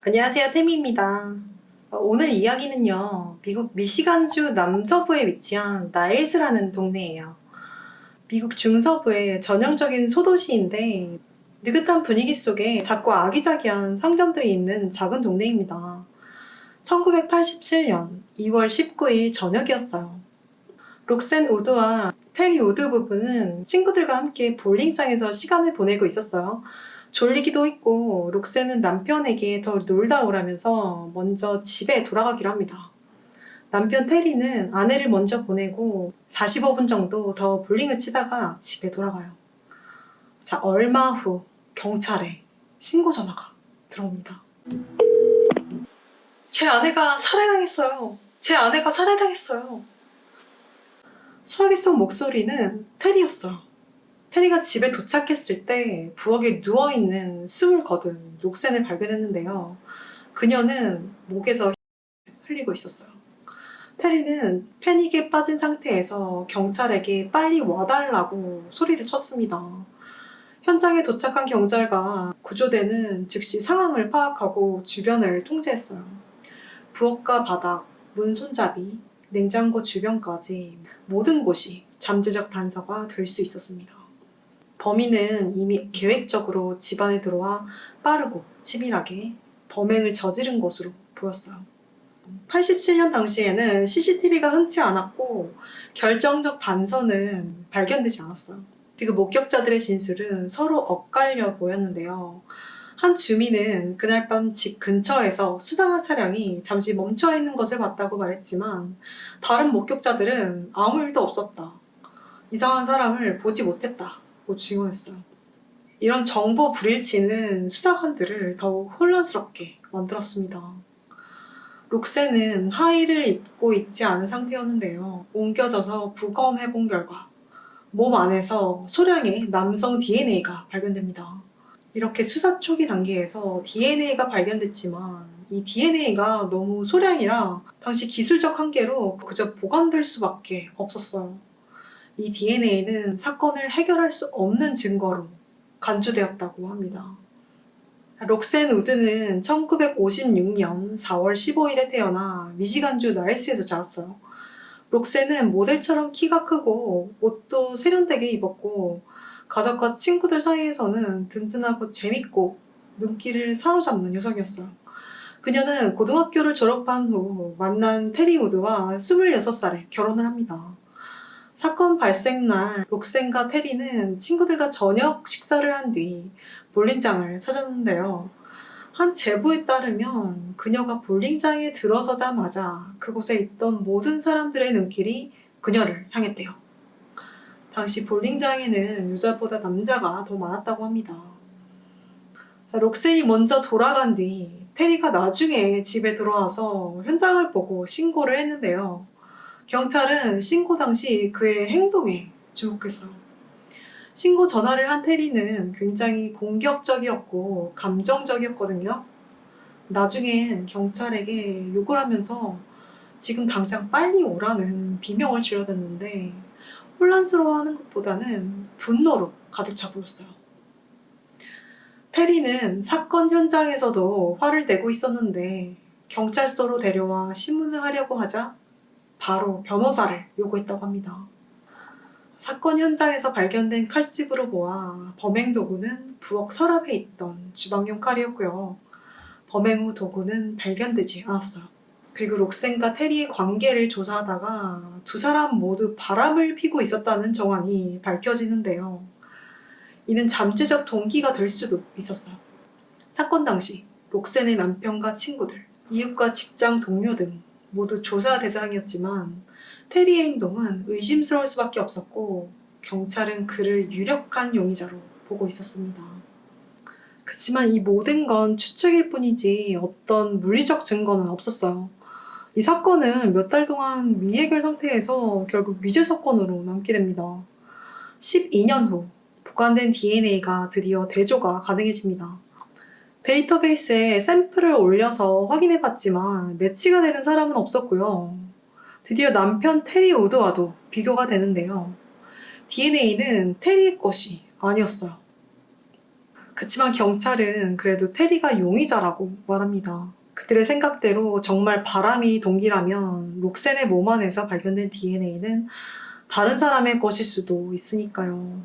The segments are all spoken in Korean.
안녕하세요, 태미입니다. 오늘 이야기는요, 미국 미시간주 남서부에 위치한 나일스라는 동네예요. 미국 중서부의 전형적인 소도시인데, 느긋한 분위기 속에 작고 아기자기한 상점들이 있는 작은 동네입니다. 1987년 2월 19일 저녁이었어요. 록센 우드와 테리 우드 부부는 친구들과 함께 볼링장에서 시간을 보내고 있었어요. 졸리기도 했고 록센은 남편에게 더 놀다 오라면서 먼저 집에 돌아가기로 합니다. 남편 테리는 아내를 먼저 보내고 45분 정도 더 볼링을 치다가 집에 돌아가요. 자, 얼마 후 경찰에 신고 전화가 들어옵니다. 제 아내가 살해당했어요. 제 아내가 살해당했어요. 수화기 속 목소리는 테리였어요. 테리가 집에 도착했을 때 부엌에 누워있는 숨을 거둔 록센을 발견했는데요. 그녀는 목에서 흘리고 있었어요. 테리는 패닉에 빠진 상태에서 경찰에게 빨리 와달라고 소리를 쳤습니다. 현장에 도착한 경찰과 구조대는 즉시 상황을 파악하고 주변을 통제했어요. 부엌과 바닥, 문 손잡이, 냉장고 주변까지 모든 곳이 잠재적 단서가 될 수 있었습니다. 범인은 이미 계획적으로 집안에 들어와 빠르고 치밀하게 범행을 저지른 것으로 보였어요. 87년 당시에는 CCTV가 흔치 않았고 결정적 단서는 발견되지 않았어요. 그리고 목격자들의 진술은 서로 엇갈려 보였는데요. 한 주민은 그날 밤 집 근처에서 수상한 차량이 잠시 멈춰 있는 것을 봤다고 말했지만 다른 목격자들은 아무 일도 없었다. 이상한 사람을 보지 못했다고 증언했어요. 이런 정보 불일치는 수사관들을 더욱 혼란스럽게 만들었습니다. 록센은 하의를 입고 있지 않은 상태였는데요. 옮겨져서 부검해본 결과 몸 안에서 소량의 남성 DNA가 발견됩니다. 이렇게 수사 초기 단계에서 DNA가 발견됐지만 이 DNA가 너무 소량이라 당시 기술적 한계로 그저 보관될 수밖에 없었어요. 이 DNA는 사건을 해결할 수 없는 증거로 간주되었다고 합니다. 록센 우드는 1956년 4월 15일에 태어나 미시간주 나일스에서 자랐어요. 록센은 모델처럼 키가 크고 옷도 세련되게 입었고 가족과 친구들 사이에서는 든든하고 재밌고 눈길을 사로잡는 여성이었어요. 그녀는 고등학교를 졸업한 후 만난 테리 우드와 26살에 결혼을 합니다. 사건 발생 날 록센과 테리는 친구들과 저녁 식사를 한 뒤 볼링장을 찾았는데요. 한 제보에 따르면 그녀가 볼링장에 들어서자마자 그곳에 있던 모든 사람들의 눈길이 그녀를 향했대요. 당시 볼링장에는 여자보다 남자가 더 많았다고 합니다. 록센이 먼저 돌아간 뒤 테리가 나중에 집에 들어와서 현장을 보고 신고를 했는데요. 경찰은 신고 당시 그의 행동에 주목했어요. 신고 전화를 한 테리는 굉장히 공격적이었고 감정적이었거든요. 나중엔 경찰에게 욕을 하면서 지금 당장 빨리 오라는 비명을 질러댔는데 혼란스러워하는 것보다는 분노로 가득 차 보였어요. 테리는 사건 현장에서도 화를 내고 있었는데 경찰서로 데려와 신문을 하려고 하자 바로 변호사를 요구했다고 합니다. 사건 현장에서 발견된 칼집으로 보아 범행 도구는 부엌 서랍에 있던 주방용 칼이었고요. 범행 후 도구는 발견되지 않았어요. 그리고 록센과 테리의 관계를 조사하다가 두 사람 모두 바람을 피고 있었다는 정황이 밝혀지는데요. 이는 잠재적 동기가 될 수도 있었어요. 사건 당시 록센의 남편과 친구들, 이웃과 직장 동료 등 모두 조사 대상이었지만 테리의 행동은 의심스러울 수밖에 없었고 경찰은 그를 유력한 용의자로 보고 있었습니다. 그치만 이 모든 건 추측일 뿐이지 어떤 물리적 증거는 없었어요. 이 사건은 몇 달 동안 미해결 상태에서 결국 미제 사건으로 남게 됩니다. 12년 후 보관된 DNA가 드디어 대조가 가능해집니다. 데이터베이스에 샘플을 올려서 확인해봤지만 매치가 되는 사람은 없었고요. 드디어 남편 테리 우드와도 비교가 되는데요. DNA는 테리의 것이 아니었어요. 그치만 경찰은 그래도 테리가 용의자라고 말합니다. 그들의 생각대로 정말 바람이 동기라면 록센의 몸 안에서 발견된 DNA는 다른 사람의 것일 수도 있으니까요.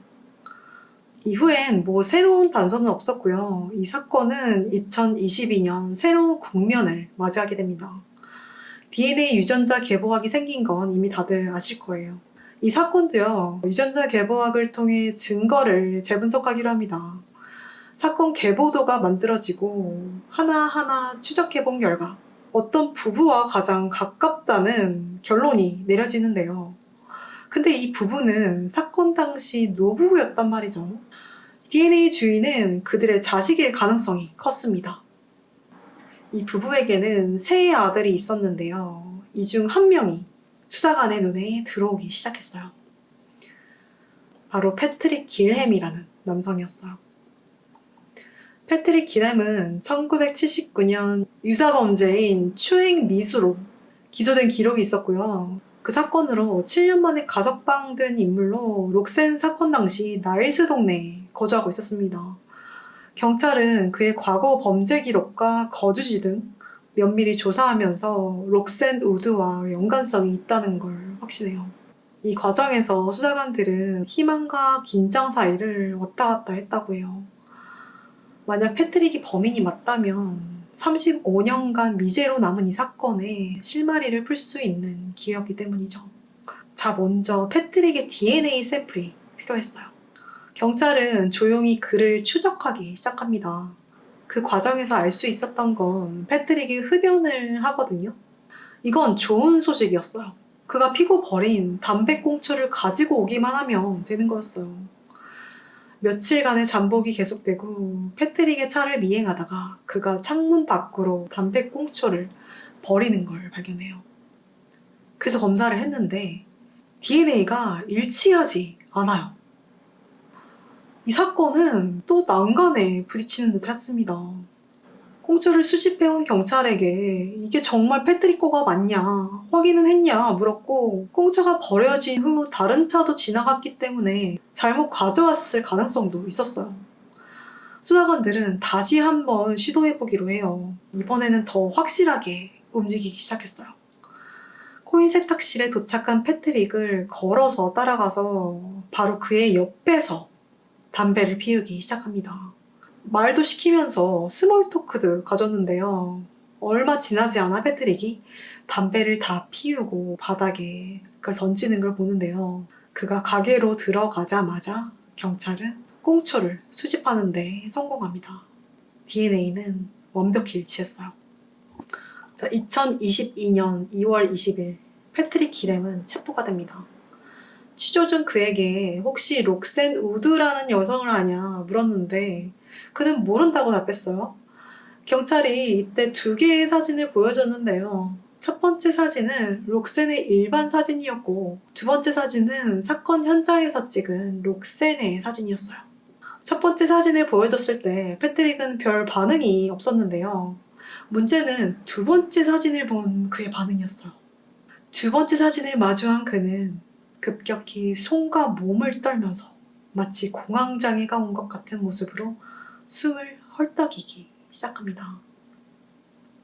이후엔 뭐 새로운 단서는 없었고요. 이 사건은 2022년 새로운 국면을 맞이하게 됩니다. DNA 유전자 개보학이 생긴 건 이미 다들 아실 거예요. 이 사건도요, 유전자 개보학을 통해 증거를 재분석하기로 합니다. 사건 개보도가 만들어지고 하나하나 추적해본 결과 어떤 부부와 가장 가깝다는 결론이 내려지는데요. 근데 이 부부는 사건 당시 노부부였단 말이죠. DNA 주인은 그들의 자식일 가능성이 컸습니다. 이 부부에게는 세 아들이 있었는데요. 이 중 한 명이 수사관의 눈에 들어오기 시작했어요. 바로 패트릭 길햄이라는 남성이었어요. 패트릭 길햄은 1979년 유사범죄인 추행 미수로 기소된 기록이 있었고요. 그 사건으로 7년 만에 가석방된 인물로 록센 사건 당시 나일스 동네에 거주하고 있었습니다. 경찰은 그의 과거 범죄 기록과 거주지 등 면밀히 조사하면서 록센 우드와 연관성이 있다는 걸 확신해요. 이 과정에서 수사관들은 희망과 긴장 사이를 왔다 갔다 했다고 해요. 만약 패트릭이 범인이 맞다면 35년간 미제로 남은 이 사건에 실마리를 풀 수 있는 기회였기 때문이죠. 자, 먼저 패트릭의 DNA 샘플이 필요했어요. 경찰은 조용히 그를 추적하기 시작합니다. 그 과정에서 알 수 있었던 건 패트릭이 흡연을 하거든요. 이건 좋은 소식이었어요. 그가 피고 버린 담배꽁초를 가지고 오기만 하면 되는 거였어요. 며칠간의 잠복이 계속되고 패트릭의 차를 미행하다가 그가 창문 밖으로 담배꽁초를 버리는 걸 발견해요. 그래서 검사를 했는데 DNA가 일치하지 않아요. 이 사건은 또 난간에 부딪히는 듯 했습니다. 꽁초를 수집해온 경찰에게 이게 정말 패트릭 거가 맞냐, 확인은 했냐 물었고, 꽁초가 버려진 후 다른 차도 지나갔기 때문에 잘못 가져왔을 가능성도 있었어요. 수사관들은 다시 한번 시도해보기로 해요. 이번에는 더 확실하게 움직이기 시작했어요. 코인 세탁실에 도착한 패트릭을 걸어서 따라가서 바로 그의 옆에서 담배를 피우기 시작합니다. 말도 시키면서 스몰 토크도 가졌는데요. 얼마 지나지 않아 패트릭이 담배를 다 피우고 바닥에 그걸 던지는 걸 보는데요. 그가 가게로 들어가자마자 경찰은 꽁초를 수집하는 데 성공합니다. DNA는 완벽히 일치했어요. 자, 2022년 2월 20일 패트릭 길햄은 체포가 됩니다. 취조 중 그에게 혹시 록센 우드라는 여성을 아냐 물었는데 그는 모른다고 답했어요. 경찰이 이때 두 개의 사진을 보여줬는데요. 첫 번째 사진은 록센의 일반 사진이었고 두 번째 사진은 사건 현장에서 찍은 록센의 사진이었어요. 첫 번째 사진을 보여줬을 때 패트릭은 별 반응이 없었는데요. 문제는 두 번째 사진을 본 그의 반응이었어요. 두 번째 사진을 마주한 그는 급격히 손과 몸을 떨면서 마치 공황장애가 온 것 같은 모습으로 숨을 헐떡이기 시작합니다.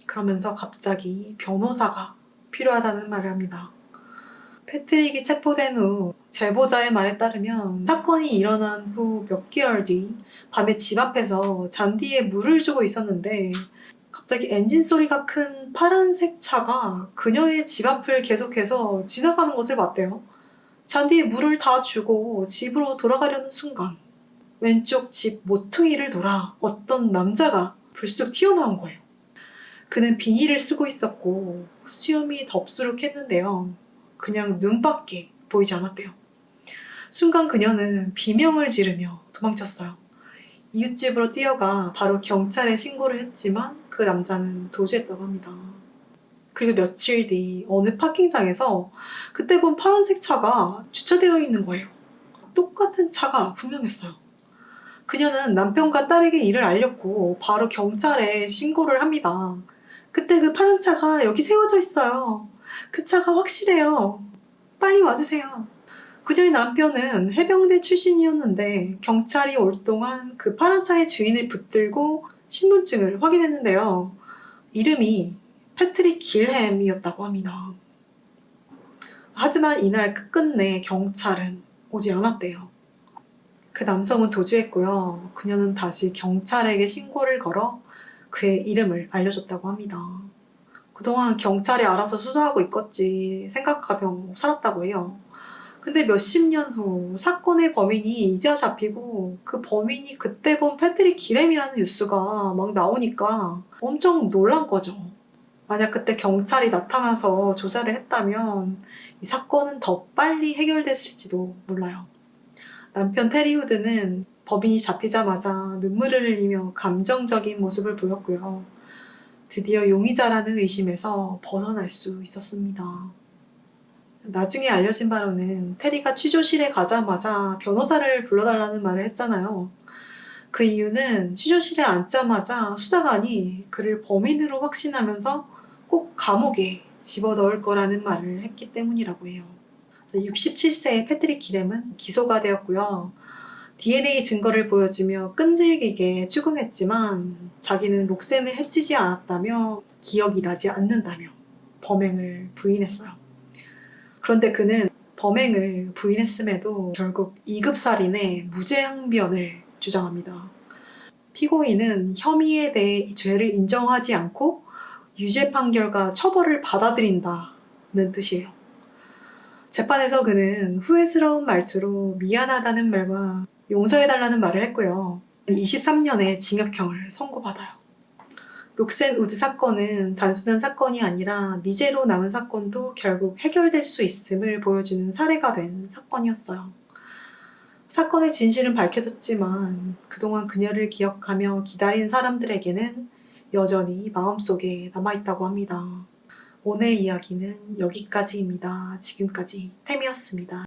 그러면서 갑자기 변호사가 필요하다는 말을 합니다. 패트릭이 체포된 후 제보자의 말에 따르면 사건이 일어난 후 몇 개월 뒤 밤에 집 앞에서 잔디에 물을 주고 있었는데 갑자기 엔진 소리가 큰 파란색 차가 그녀의 집 앞을 계속해서 지나가는 것을 봤대요. 잔디에 물을 다 주고 집으로 돌아가려는 순간 왼쪽 집 모퉁이를 돌아 어떤 남자가 불쑥 튀어나온 거예요. 그는 비닐을 쓰고 있었고 수염이 덥수룩했는데요. 그냥 눈밖에 보이지 않았대요. 순간 그녀는 비명을 지르며 도망쳤어요. 이웃집으로 뛰어가 바로 경찰에 신고를 했지만 그 남자는 도주했다고 합니다. 그리고 며칠 뒤 어느 파킹장에서 그때 본 파란색 차가 주차되어 있는 거예요. 똑같은 차가 분명했어요. 그녀는 남편과 딸에게 일을 알렸고 바로 경찰에 신고를 합니다. 그때 그 파란 차가 여기 세워져 있어요. 그 차가 확실해요. 빨리 와주세요. 그녀의 남편은 해병대 출신이었는데 경찰이 올 동안 그 파란 차의 주인을 붙들고 신분증을 확인했는데요. 이름이 패트릭 길햄이었다고 합니다. 하지만 이날 끝끝내 경찰은 오지 않았대요. 그 남성은 도주했고요. 그녀는 다시 경찰에게 신고를 걸어 그의 이름을 알려줬다고 합니다. 그동안 경찰이 알아서 수사하고 있겠지 생각하며 살았다고 해요. 근데 몇십 년 후 사건의 범인이 이제야 잡히고 그 범인이 그때 본 패트릭 기렘이라는 뉴스가 막 나오니까 엄청 놀란 거죠. 만약 그때 경찰이 나타나서 조사를 했다면 이 사건은 더 빨리 해결됐을지도 몰라요. 남편 테리 후드는 법인이 잡히자마자 눈물을 흘리며 감정적인 모습을 보였고요. 드디어 용의자라는 의심에서 벗어날 수 있었습니다. 나중에 알려진 바로는 테리가 취조실에 가자마자 변호사를 불러달라는 말을 했잖아요. 그 이유는 취조실에 앉자마자 수사관이 그를 범인으로 확신하면서 꼭 감옥에 집어넣을 거라는 말을 했기 때문이라고 해요. 67세의 패트릭 기렘은 기소가 되었고요. DNA 증거를 보여주며 끈질기게 추궁했지만 자기는 록센을 해치지 않았다며 기억이 나지 않는다며 범행을 부인했어요. 그런데 그는 범행을 부인했음에도 결국 2급 살인의 무죄 항변을 주장합니다. 피고인은 혐의에 대해 죄를 인정하지 않고 유죄 판결과 처벌을 받아들인다는 뜻이에요. 재판에서 그는 후회스러운 말투로 미안하다는 말과 용서해달라는 말을 했고요. 23년의 징역형을 선고받아요. 록센 우드 사건은 단순한 사건이 아니라 미제로 남은 사건도 결국 해결될 수 있음을 보여주는 사례가 된 사건이었어요. 사건의 진실은 밝혀졌지만 그동안 그녀를 기억하며 기다린 사람들에게는 여전히 마음속에 남아있다고 합니다. 오늘 이야기는 여기까지입니다. 지금까지 템이었습니다.